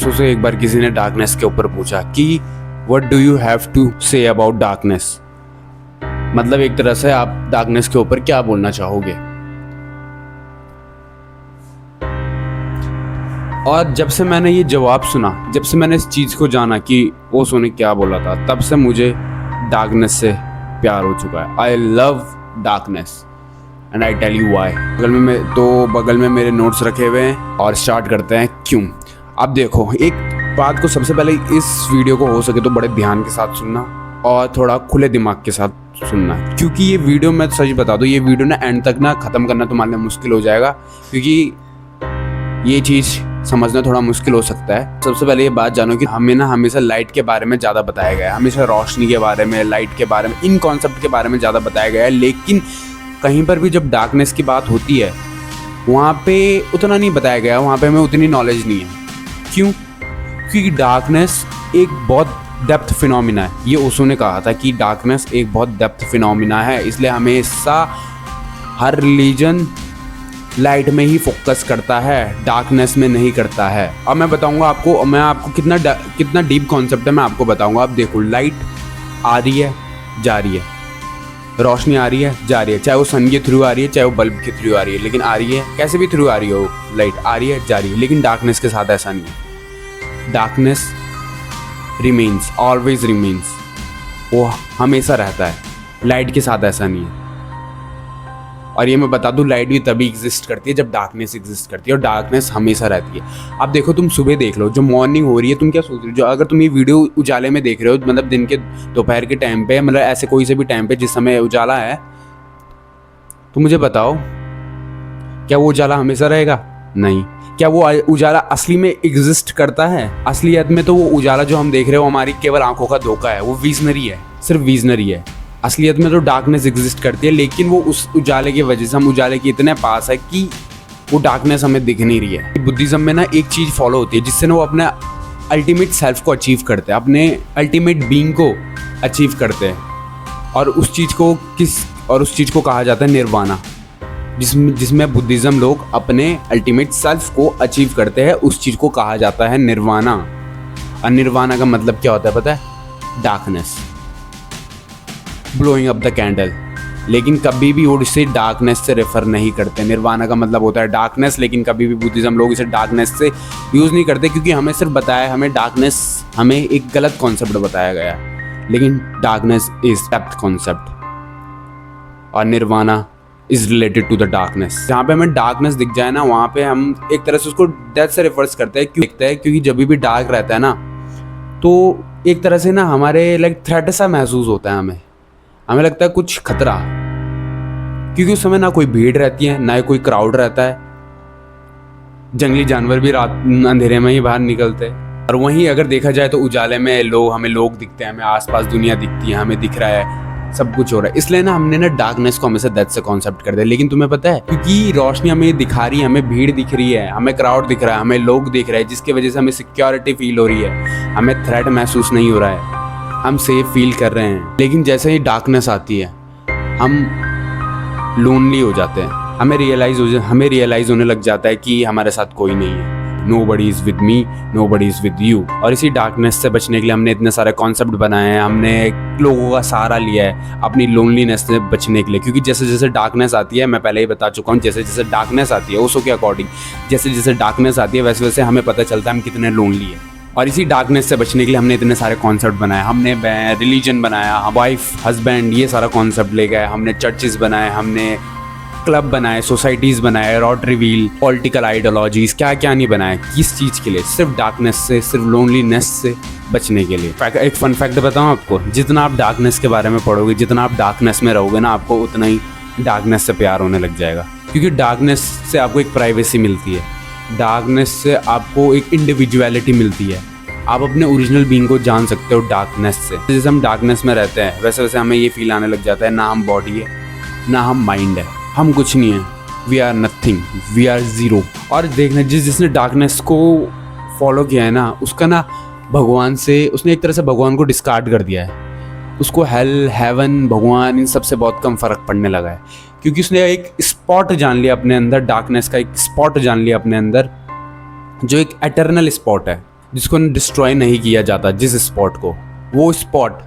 से एक बार किसी ने डार्कनेस के ऊपर पूछा कि what do you have to say about darkness, मतलब एक तरह से आप डार्कनेस के ऊपर क्या बोलना चाहोगे। और जब से मैंने ये जवाब सुना, जब से मैंने इस चीज़ को जाना कि वो उसने क्या बोला था, तब से मुझे डार्कनेस से प्यार हो चुका है। I love darkness and I tell you why. बगल में मेरे नोट्स रखे हुए हैं और स्टार्ट करते हैं क्यों। अब देखो, एक बात को सबसे पहले इस वीडियो को हो सके तो बड़े ध्यान के साथ सुनना और थोड़ा खुले दिमाग के साथ सुनना, क्योंकि ये वीडियो, मैं सच बता दूँ, ये वीडियो ना एंड तक ना ख़त्म करना तुम्हारे लिए मुश्किल हो जाएगा, क्योंकि ये चीज़ समझना थोड़ा मुश्किल हो सकता है। सबसे पहले ये बात जानो कि हमें ना हमेशा लाइट के बारे में ज़्यादा बताया गया है, हमेशा रोशनी के बारे में, लाइट के बारे में, इन कॉन्सेप्ट के बारे में ज़्यादा बताया गया है। लेकिन कहीं पर भी जब डार्कनेस की बात होती है वहाँ पे उतना नहीं बताया गया, वहाँ पे हमें उतनी नॉलेज नहीं है। क्यों? क्योंकि डार्कनेस एक बहुत डेप्थ फिनोमिना है। ये ओशो ने कहा था कि डार्कनेस एक बहुत डेप्थ फिनोमिना है, इसलिए हमेशा हर रिलीजन लाइट में ही फोकस करता है, डार्कनेस में नहीं करता है। अब मैं बताऊंगा आपको, मैं आपको कितना डीप कॉन्सेप्ट है मैं आपको बताऊंगा। अब देखो, लाइट आ रही है, जा रही है, रोशनी आ रही है, जा रही है, चाहे वो सन के थ्रू आ रही है, चाहे वो बल्ब के थ्रू आ रही है, लेकिन आ रही है, कैसे भी थ्रू आ रही हो, लाइट आ रही है, जा रही है। लेकिन डार्कनेस के साथ ऐसा नहीं है। डार्कनेस रिमेन्स, ऑलवेज रिमेन्स, वो हमेशा रहता है। लाइट के साथ ऐसा नहीं है। और ये मैं बता दूं, लाइट भी तभी एग्जिस्ट करती है जब डार्कनेस एग्जिस्ट करती है, और डार्कनेस हमेशा रहती है। अब देखो, तुम सुबह देख लो, जो मॉर्निंग हो रही है, तुम क्या सोच रहे हो? जो अगर तुम ये वीडियो उजाले में देख रहे हो, मतलब दिन के दोपहर के टाइम पे, मतलब ऐसे कोई से भी टाइम पे जिस समय उजाला है, तो मुझे बताओ, क्या वो उजाला हमेशा रहेगा? नहीं। क्या वो उजाला असली में एग्जिस्ट करता है? असलियत में तो वो उजाला जो हम देख रहे हो हमारी केवल आंखों का धोखा है, वो विजनरी है, सिर्फ विजनरी है। असलियत में तो डार्कनेस एग्जिस्ट करती है, लेकिन वो उस उजाले की वजह से हम उजाले के इतने पास है कि वो डार्कनेस हमें दिख नहीं रही है। बुद्धिज्म में ना एक चीज़ फॉलो होती है जिससे ना वो अपने अल्टीमेट सेल्फ को अचीव करते हैं, अपने अल्टीमेट बीइंग को अचीव करते हैं, और उस चीज़ को कहा जाता है निर्वाणा, जिसमें बुद्धिज्म लोग अपने अल्टीमेट सेल्फ को अचीव करते हैं, उस चीज़ को कहा जाता है निर्वाणा। और निर्वाणा का मतलब क्या होता है पता है? Darkness, blowing up the candle. लेकिन कभी भी वो इसे डार्कनेस से रेफर नहीं करते। निर्वाणा का मतलब होता है डार्कनेस, लेकिन कभी भी बुद्धिज्म लोग इसे डार्कनेस से यूज़ नहीं करते, क्योंकि हमें सिर्फ बताया, हमें डार्कनेस, हमें एक गलत कॉन्सेप्ट बताया गया, लेकिन डार्कनेस इज डेप्थ कॉन्सेप्ट और nirvana is related to the darkness. जहाँ पे हमें डार्कनेस दिख जाए ना, वहाँ पे हम एक तरह से उसको डेथ से रेफर्स करते हैं। क्यों दिखता है? क्योंकि जब भी डार्क रहता है ना, तो एक तरह से ना हमारे लाइक थ्रेट सा महसूस होता है, हमें लगता है कुछ खतरा, क्योंकि उस समय ना कोई भीड़ रहती है, ना कोई क्राउड रहता है, जंगली जानवर भी रात अंधेरे में ही बाहर निकलते हैं। और वहीं अगर देखा जाए तो उजाले में हमें लोग दिखते हैं, हमें आसपास दुनिया दिखती है, हमें दिख रहा है, सब कुछ हो रहा है। इसलिए ना हमने ना डार्कनेस को हमेशा डेथ से कॉन्सेप्ट कर दिया। लेकिन तुम्हें पता है, क्योंकि रोशनी हमें दिखा रही है, हमें भीड़ दिख रही है, हमें क्राउड दिख रहा है, हमें लोग दिख रहे हैं, जिसकी वजह से हमें सिक्योरिटी फील हो रही है, हमें थ्रेट महसूस नहीं हो रहा है, हम सेफ फील कर रहे हैं। लेकिन जैसे ही डार्कनेस आती है, हम लोनली हो जाते हैं, हमें रियलाइज होने लग जाता है कि हमारे साथ कोई नहीं है, nobody is with me, nobody is with you. और इसी डार्कनेस से बचने के लिए हमने इतने सारे कॉन्सेप्ट बनाए हैं, हमने लोगों का सहारा लिया है अपनी लोनलीनेस से बचने के लिए। क्योंकि जैसे जैसे डार्कनेस आती है, मैं पहले ही बता चुका हूँ, जैसे जैसे डार्कनेस आती है ओशो के अकॉर्डिंग, जैसे जैसे डार्कनेस आती है वैसे वैसे हमें पता चलता है हम कितने लोनली है। और इसी डार्कनेस से बचने के लिए हमने इतने सारे कॉन्सेप्ट बनाए, हमने रिलीजन बनाया, वाइफ हस्बैंड ये सारा कॉन्सेप्ट ले गए, हमने चर्चेस बनाए, हमने क्लब बनाए, सोसाइटीज़ बनाए, रोटरी व्हील, पॉलिटिकल आइडियोलॉजीज़, क्या क्या नहीं बनाए। किस चीज़ के लिए? सिर्फ डार्कनेस से, सिर्फ लोनलीनेस से बचने के लिए। एक फन फैक्ट बताऊँ आपको, जितना आप डार्कनेस के बारे में पढ़ोगे, जितना आप डार्कनेस में रहोगे ना, आपको उतना ही डार्कनेस से प्यार होने लग जाएगा। क्योंकि डार्कनेस से आपको एक प्राइवेसी मिलती है, डार्कनेस से आपको एक इंडिविजुअलिटी मिलती है, आप अपने ओरिजिनल बीइंग को जान सकते हो डार्कनेस से। जैसे हम डार्कनेस में रहते हैं वैसे वैसे हमें ये फील आने लग जाता है, ना हम बॉडी है, ना हम माइंड है, हम कुछ नहीं है, we are nothing, we are zero. और देखना, जिसने डार्कनेस को फॉलो किया है ना, उसका ना भगवान से, उसने एक तरह से भगवान को डिस्कार्ड कर दिया है। उसको हेल, हेवन, भगवान, इन सब से बहुत कम फ़र्क पड़ने लगा है, क्योंकि उसने एक स्पॉट जान लिया अपने अंदर, डार्कनेस का एक स्पॉट जान लिया अपने अंदर, जो एक एटर्नल स्पॉट है, जिसको डिस्ट्रॉय नहीं किया जाता, जिस स्पॉट को, वो स्पॉट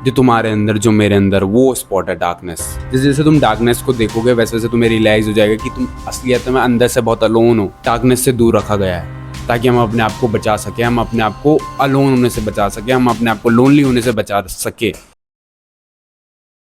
जो तुम्हारे अंदर, जो मेरे अंदर, वो स्पॉट है डार्कनेस। जैसे जैसे तुम डार्कनेस को देखोगे वैसे वैसे तुम्हें रियलाइज हो जाएगा कि तुम असलियत में अंदर से बहुत अलोन हो। डार्कनेस से दूर रखा गया है ताकि हम अपने आप को बचा सके, हम अपने आप को अलोन होने से बचा सके, हम अपने आप को लोनली होने से बचा सके।